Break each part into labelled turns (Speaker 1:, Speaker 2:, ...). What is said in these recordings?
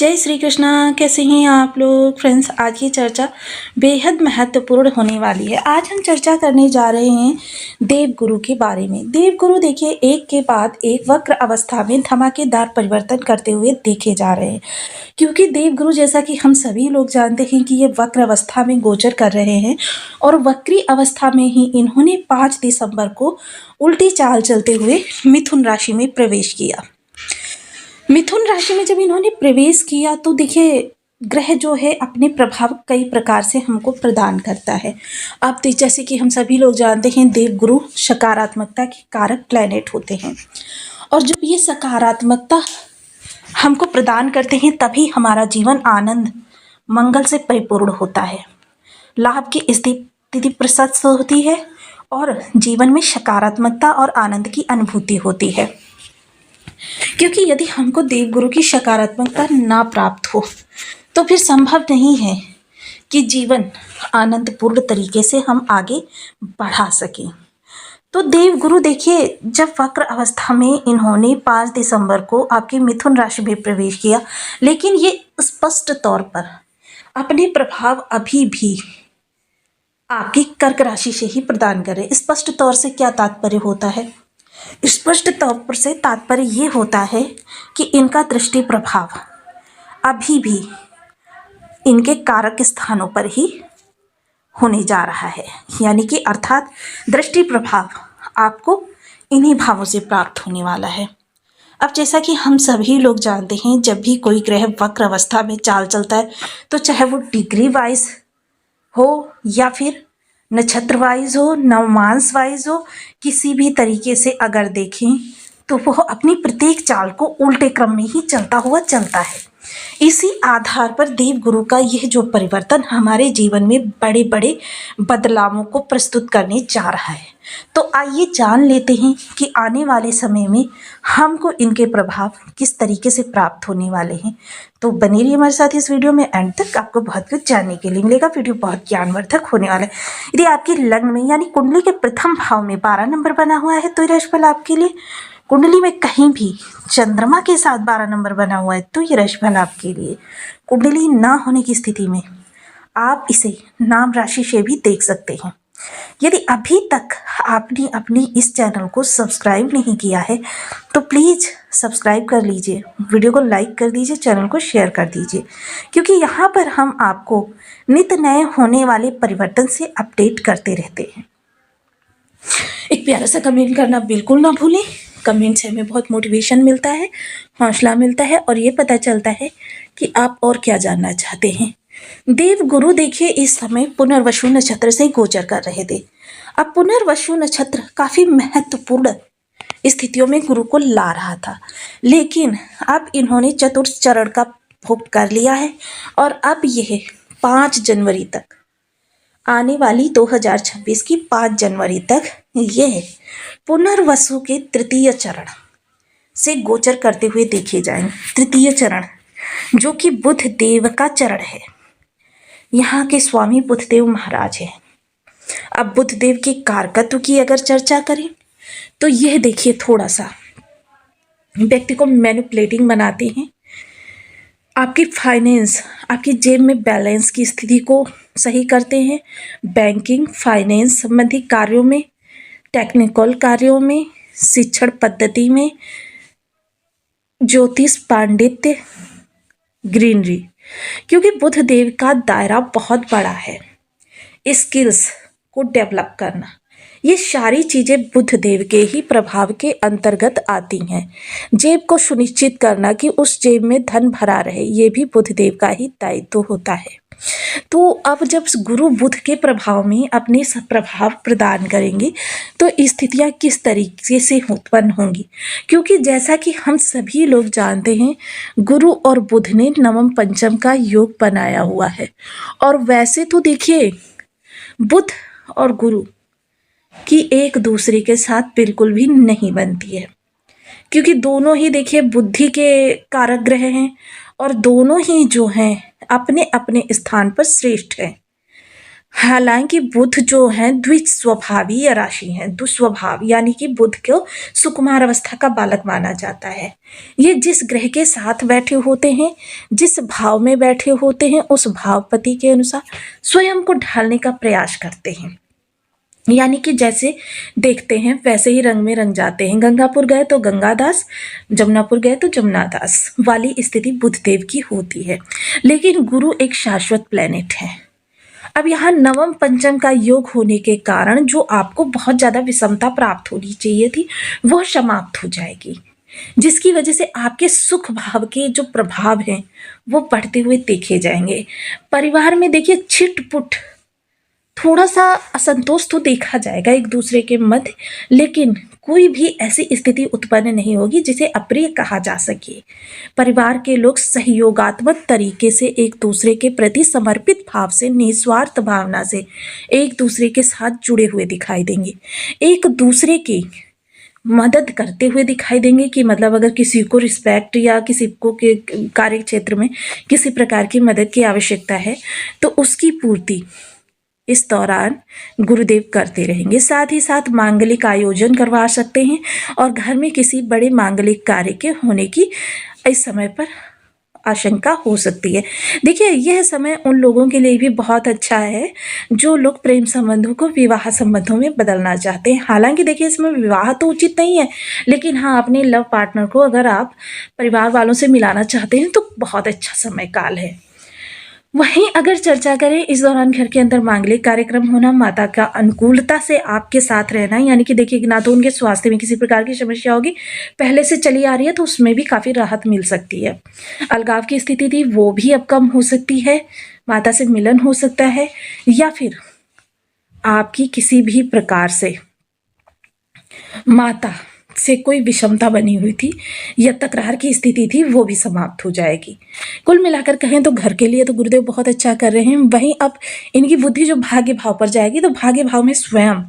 Speaker 1: जय श्री कृष्णा। कैसे हैं आप लोग फ्रेंड्स। आज की चर्चा बेहद महत्वपूर्ण होने वाली है। आज हम चर्चा करने जा रहे हैं देवगुरु के बारे में। देवगुरु देखिए एक के बाद एक वक्र अवस्था में धमाकेदार परिवर्तन करते हुए देखे जा रहे हैं, क्योंकि देवगुरु जैसा कि हम सभी लोग जानते हैं कि ये वक्र अवस्था में गोचर कर रहे हैं और वक्री अवस्था में ही इन्होंने 5 दिसंबर को उल्टी चाल चलते हुए मिथुन राशि में प्रवेश किया। मिथुन राशि में जब इन्होंने प्रवेश किया तो देखिए ग्रह जो है अपने प्रभाव कई प्रकार से हमको प्रदान करता है। अब तो जैसे कि हम सभी लोग जानते हैं देवगुरु सकारात्मकता के कारक प्लैनेट होते हैं, और जब ये सकारात्मकता हमको प्रदान करते हैं तभी हमारा जीवन आनंद मंगल से परिपूर्ण होता है, लाभ की स्थिति प्रशस्त होती है और जीवन में सकारात्मकता और आनंद की अनुभूति होती है। क्योंकि यदि हमको देवगुरु की सकारात्मकता ना प्राप्त हो तो फिर संभव नहीं है कि जीवन आनंदपूर्ण तरीके से हम आगे बढ़ा सकें। तो देवगुरु देखिए जब वक्र अवस्था में इन्होंने 5 दिसंबर को आपकी मिथुन राशि में प्रवेश किया, लेकिन ये स्पष्ट तौर पर अपने प्रभाव अभी भी आपकी कर्क राशि से ही प्रदान करें। स्पष्ट तौर से क्या तात्पर्य होता है? स्पष्ट तौर से तात्पर्य ये होता है कि इनका दृष्टि प्रभाव अभी भी इनके कारक स्थानों पर ही होने जा रहा है, यानी कि अर्थात दृष्टि प्रभाव आपको इन्हीं भावों से प्राप्त होने वाला है। अब जैसा कि हम सभी लोग जानते हैं जब भी कोई ग्रह वक्र अवस्था में चाल चलता है तो चाहे वो डिग्री वाइज हो या फिर नक्षत्र वाइज हो, नवमांश वाइज हो, किसी भी तरीके से अगर देखें तो वह अपनी प्रत्येक चाल को उल्टे क्रम में ही चलता हुआ चलता है। इसी आधार पर देवगुरु का यह जो परिवर्तन हमारे जीवन में बड़े बड़े बदलावों को प्रस्तुत करने जा रहा है। तो आइए जान लेते हैं कि आने वाले समय में हमको इनके प्रभाव किस तरीके से प्राप्त होने वाले हैं। तो बने रहिए हमारे साथ इस वीडियो में, एंड तक आपको बहुत कुछ जानने के लिए मिलेगा। वीडियो बहुत ज्ञानवर्धक होने वाला है। यदि आपके लग्न में यानी कुंडली के प्रथम भाव में 12 नंबर बना हुआ है तो ये राशिफल आपके लिए, कुंडली में कहीं भी चंद्रमा के साथ 12 नंबर बना हुआ है तो ये राशिफल आपके लिए, कुंडली ना होने की स्थिति में आप इसे नाम राशि से भी देख सकते हैं। यदि अभी तक आपने अपनी इस चैनल को सब्सक्राइब नहीं किया है तो प्लीज़ सब्सक्राइब कर लीजिए, वीडियो को लाइक कर दीजिए, चैनल को शेयर कर दीजिए, क्योंकि यहाँ पर हम आपको नित नए होने वाले परिवर्तन से अपडेट करते रहते हैं। एक प्यारा सा कमेंट करना बिल्कुल ना भूलें। कमेंट से हमें बहुत मोटिवेशन मिलता है, हौसला मिलता है और ये पता चलता है कि आप और क्या जानना चाहते हैं। देवगुरु देखिए इस समय पुनर्वसु नक्षत्र से गोचर कर रहे थे। अब पुनर्वसु नक्षत्र काफ़ी महत्वपूर्ण स्थितियों में गुरु को ला रहा था, लेकिन अब इन्होंने चतुर्थ चरण का भोग कर लिया है और अब यह 5 जनवरी तक, आने वाली 2026 की 5 जनवरी तक यह पुनर्वसु के तृतीय चरण से गोचर करते हुए देखे जाएंगे। तृतीय चरण जो कि बुध देव का चरण है, यहाँ के स्वामी बुधदेव महाराज हैं। अब बुधदेव के कारकत्व की अगर चर्चा करें तो यह देखिए थोड़ा सा व्यक्ति को मैनिपुलेटिंग बनाते हैं, आपकी फाइनेंस, आपकी जेब में बैलेंस की स्थिति को सही करते हैं, बैंकिंग फाइनेंस संबंधी कार्यों में, टेक्निकल कार्यों में, शिक्षण पद्धति में, ज्योतिष पांडित्य, ग्रीनरी, क्योंकि बुध देव का दायरा बहुत बड़ा है। स्किल्स को डेवलप करना, ये सारी चीज़ें बुध देव के ही प्रभाव के अंतर्गत आती हैं। जेब को सुनिश्चित करना कि उस जेब में धन भरा रहे, ये भी बुध देव का ही दायित्व होता है। तो अब जब गुरु बुध के प्रभाव में अपने प्रभाव प्रदान करेंगे तो स्थितियाँ किस तरीके से उत्पन्न होंगी, क्योंकि जैसा कि हम सभी लोग जानते हैं गुरु और बुध ने नवम पंचम का योग बनाया हुआ है। और वैसे तो देखिए बुध और गुरु की एक दूसरे के साथ बिल्कुल भी नहीं बनती है, क्योंकि दोनों ही देखिए बुद्धि के कारक ग्रह हैं और दोनों ही जो हैं अपने अपने स्थान पर श्रेष्ठ हैं। हालांकि बुध जो है द्विस्वभावी राशि है, दुस्वभाव यानी कि बुध को सुकुमार अवस्था का बालक माना जाता है। ये जिस ग्रह के साथ बैठे होते हैं, जिस भाव में बैठे होते हैं, उस भावपति के अनुसार स्वयं को ढालने का प्रयास करते हैं। यानी कि जैसे देखते हैं वैसे ही रंग में रंग जाते हैं। गंगापुर गए तो गंगादास, जमुनापुर गए तो जमुनादास वाली स्थिति बुधदेव की होती है। लेकिन गुरु एक शाश्वत प्लेनेट है। अब यहाँ नवम पंचम का योग होने के कारण जो आपको बहुत ज़्यादा विषमता प्राप्त होनी चाहिए थी वह समाप्त हो जाएगी, जिसकी वजह से आपके सुख भाव के जो प्रभाव हैं वो बढ़ते हुए देखे जाएंगे। परिवार में देखिए छिटपुट थोड़ा सा असंतोष तो देखा जाएगा एक दूसरे के मध्य, लेकिन कोई भी ऐसी स्थिति उत्पन्न नहीं होगी जिसे अप्रिय कहा जा सके। परिवार के लोग सहयोगात्मक तरीके से एक दूसरे के प्रति समर्पित भाव से, निस्वार्थ भावना से एक दूसरे के साथ जुड़े हुए दिखाई देंगे। एक दूसरे की मदद करते हुए दिखाई देंगे कि मतलब अगर किसी को रिस्पेक्ट या किसी को के कार्य क्षेत्र में किसी प्रकार की मदद की आवश्यकता है तो उसकी पूर्ति इस दौरान गुरुदेव करते रहेंगे। साथ ही साथ मांगलिक आयोजन करवा सकते हैं और घर में किसी बड़े मांगलिक कार्य के होने की इस समय पर आशंका हो सकती है। देखिए यह समय उन लोगों के लिए भी बहुत अच्छा है जो लोग प्रेम संबंधों को विवाह संबंधों में बदलना चाहते हैं। हालांकि देखिए इसमें विवाह तो उचित नहीं है, लेकिन हाँ अपने लव पार्टनर को अगर आप परिवार वालों से मिलाना चाहते हैं तो बहुत अच्छा समय काल है। वहीं अगर चर्चा करें इस दौरान घर के अंदर मांगलिक कार्यक्रम होना, माता का अनुकूलता से आपके साथ रहना, यानी कि देखिए ना तो उनके स्वास्थ्य में किसी प्रकार की समस्या होगी, पहले से चली आ रही है तो उसमें भी काफ़ी राहत मिल सकती है। अलगाव की स्थिति थी वो भी अब कम हो सकती है, माता से मिलन हो सकता है, या फिर आपकी किसी भी प्रकार से माता से कोई विषमता बनी हुई थी या तकरार की स्थिति थी वो भी समाप्त हो जाएगी। कुल मिलाकर कहें तो घर के लिए तो गुरुदेव बहुत अच्छा कर रहे हैं। वहीं अब इनकी बुद्धि जो भाग्य भाव पर जाएगी तो भाग्य भाव में स्वयं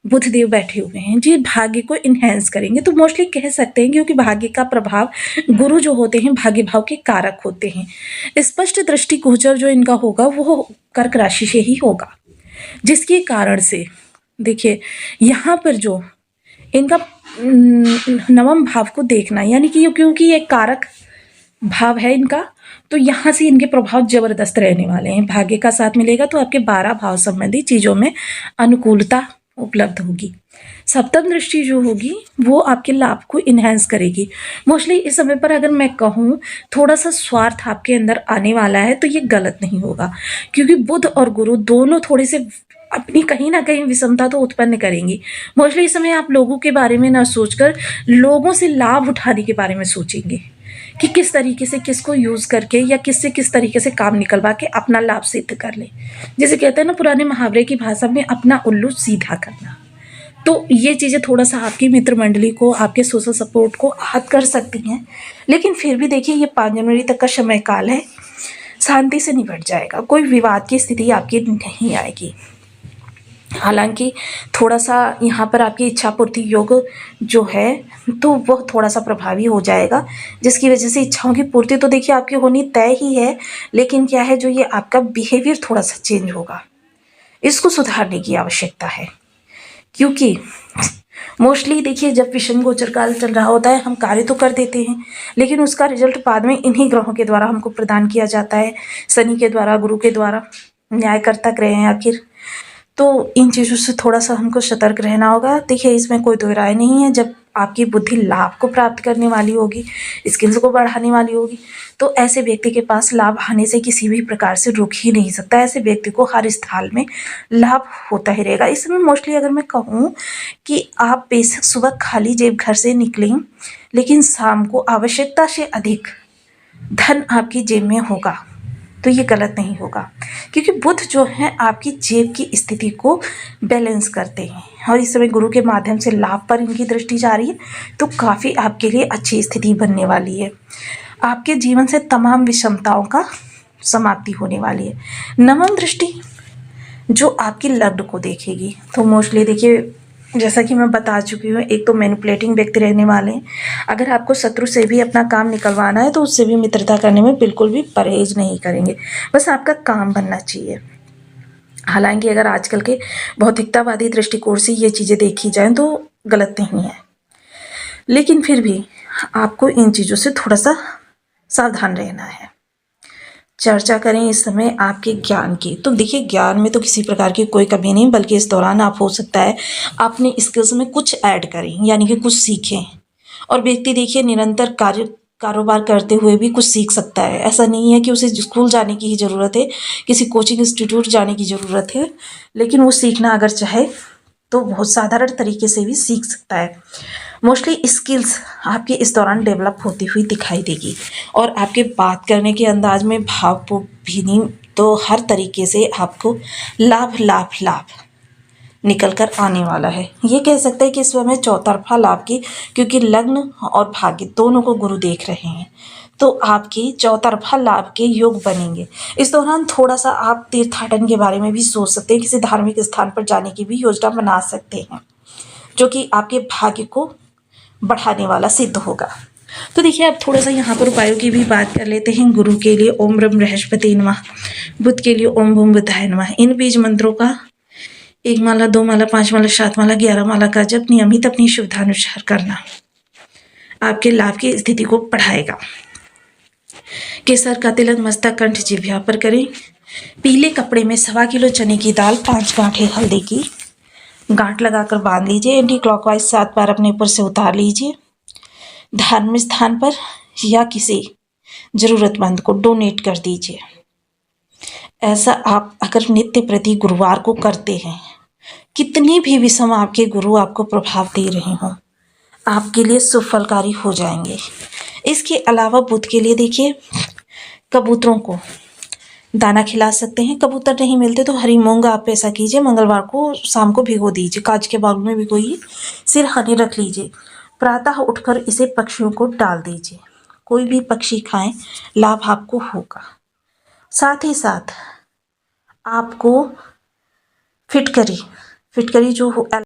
Speaker 1: बुधदेव बैठे हुए हैं जी भाग्य को इन्हेंस करेंगे। तो मोस्टली कह सकते हैं क्योंकि भाग्य का प्रभाव गुरु जो होते हैं भाग्य भाव के कारक होते हैं। स्पष्ट दृष्टि गोचर जो इनका होगा वो कर्क राशि से ही होगा, जिसके कारण से देखिए यहाँ पर जो इनका नवम भाव को देखना, यानी कि क्योंकि ये कारक भाव है इनका, तो यहाँ से इनके प्रभाव जबरदस्त रहने वाले हैं। भाग्य का साथ मिलेगा तो आपके 12 भाव संबंधी चीज़ों में अनुकूलता उपलब्ध होगी। सप्तम दृष्टि जो होगी वो आपके लाभ को इन्हेंस करेगी। मोस्टली इस समय पर अगर मैं कहूँ थोड़ा सा स्वार्थ आपके अंदर आने वाला है तो ये गलत नहीं होगा, क्योंकि बुध और गुरु दोनों थोड़े से अपनी कहीं ना कहीं विषमता तो उत्पन्न करेंगी। मोस्टली इस समय आप लोगों के बारे में ना सोचकर लोगों से लाभ उठाने के बारे में सोचेंगे कि किस तरीके से किसको यूज़ करके या किससे किस तरीके से काम निकलवा के अपना लाभ सिद्ध कर ले। जैसे कहते हैं ना पुराने मुहावरे की भाषा में, अपना उल्लू सीधा करना। तो ये चीज़ें थोड़ा सा आपकी मित्र मंडली को, आपके सोशल सपोर्ट को आहत कर सकती हैं, लेकिन फिर भी देखिए ये 5 जनवरी तक का समय काल है, शांति से निपट जाएगा। कोई विवाद की स्थिति आपकी नहीं आएगी। हालांकि थोड़ा सा यहाँ पर आपकी इच्छा पूर्ति योग जो है तो वह थोड़ा सा प्रभावी हो जाएगा, जिसकी वजह से इच्छाओं की पूर्ति तो देखिए आपकी होनी तय ही है, लेकिन क्या है जो ये आपका बिहेवियर थोड़ा सा चेंज होगा, इसको सुधारने की आवश्यकता है। क्योंकि मोस्टली देखिए जब विषम गोचर काल चल रहा होता है हम कार्य तो कर देते हैं, लेकिन उसका रिजल्ट बाद में इन्हीं ग्रहों के द्वारा हमको प्रदान किया जाता है, शनि के द्वारा, गुरु के द्वारा, न्यायकर्ता ग्रह हैं आखिर। तो इन चीज़ों से थोड़ा सा हमको सतर्क रहना होगा। देखिए इसमें कोई दो राय नहीं है, जब आपकी बुद्धि लाभ को प्राप्त करने वाली होगी, स्किल्स को बढ़ाने वाली होगी, तो ऐसे व्यक्ति के पास लाभ आने से किसी भी प्रकार से रुक ही नहीं सकता। ऐसे व्यक्ति को हर स्थल में लाभ होता ही रहेगा। इस समय मोस्टली अगर मैं कहूँ कि आप बेशक सुबह खाली जेब घर से निकलें, लेकिन शाम को आवश्यकता से अधिक धन आपकी जेब में होगा तो ये गलत नहीं होगा, क्योंकि बुध जो है आपकी जेब की स्थिति को बैलेंस करते हैं और इस समय गुरु के माध्यम से लाभ पर इनकी दृष्टि जा रही है, तो काफ़ी आपके लिए अच्छी स्थिति बनने वाली है। आपके जीवन से तमाम विषमताओं का समाप्ति होने वाली है। नवम दृष्टि जो आपकी लग्न को देखेगी, तो मोस्टली देखिए जैसा कि मैं बता चुकी हूँ, एक तो मैनिपुलेटिंग व्यक्ति रहने वाले हैं। अगर आपको शत्रु से भी अपना काम निकलवाना है तो उससे भी मित्रता करने में बिल्कुल भी परहेज नहीं करेंगे, बस आपका काम बनना चाहिए। हालांकि अगर आजकल के भौतिकतावादी दृष्टिकोण से ये चीज़ें देखी जाएं तो गलत नहीं है, लेकिन फिर भी आपको इन चीज़ों से थोड़ा सा सावधान रहना है। चर्चा करें इस समय आपके ज्ञान की, तो देखिए ज्ञान में तो किसी प्रकार की कोई कमी नहीं, बल्कि इस दौरान आप हो सकता है अपने स्किल्स में कुछ ऐड करें, यानी कि कुछ सीखें। और व्यक्ति देखिए निरंतर कारोबार करते हुए भी कुछ सीख सकता है। ऐसा नहीं है कि उसे स्कूल जाने की ही ज़रूरत है, किसी कोचिंग इंस्टीट्यूट जाने की ज़रूरत है, लेकिन वो सीखना अगर चाहे तो बहुत साधारण तरीके से भी सीख सकता है। मोस्टली स्किल्स आपके इस दौरान डेवलप होती हुई दिखाई देगी, और आपके बात करने के अंदाज में भी नहीं, तो हर तरीके से आपको लाभ लाभ लाभ निकल कर आने वाला है। ये कह सकते हैं कि इस समय चौतरफा लाभ की, क्योंकि लग्न और भाग्य दोनों को गुरु देख रहे हैं, तो आपकी चौतरफा लाभ के योग बनेंगे। इस दौरान थोड़ा सा आप तीर्थाटन के बारे में भी सोच सकते हैं, किसी धार्मिक स्थान पर जाने की भी योजना बना सकते हैं, जो कि आपके भाग्य को बढ़ाने वाला सिद्ध होगा। तो देखिए अब थोड़ा सा यहाँ पर उपायों की भी बात कर लेते हैं। गुरु के लिए ओम ब्रह्म बृहस्पति नमः, बुध के लिए ओम भूम बुधाय नमः। इन बीज मंत्रों का 1 माला, 2 माला, 5 माला, 7 माला, 11 माला का जप नियमित अपनी शुद्धानुसार करना आपके लाभ की स्थिति को बढ़ाएगा। केसर का तिलक मस्तक, कंठ, जिह्वा पर करें। पीले कपड़े में 1.25 किलो चने की दाल, 5 गांठें हल्दी की गांठ लगाकर बांध लीजिए। एंटी क्लॉकवाइज 7 बार अपने ऊपर से उतार लीजिए। धार्मिक स्थान पर या किसी जरूरतमंद को डोनेट कर दीजिए। ऐसा आप अगर नित्य प्रति गुरुवार को करते हैं, कितनी भी विषम आपके गुरु आपको प्रभाव दे रहे हों, आपके लिए सुफलकारी हो जाएंगे। इसके अलावा बुध के लिए देखिए कबूतरों को दाना खिला सकते हैं। कबूतर नहीं मिलते तो हरी मूंग आप ऐसा कीजिए, मंगलवार को शाम को भिगो दीजिए, कांच के बाउल में भिगोइए, सिरहाने रख लीजिए। प्रातः उठकर इसे पक्षियों को डाल दीजिए। कोई भी पक्षी खाएं, लाभ आपको होगा। साथ ही साथ आपको फिटकरी जो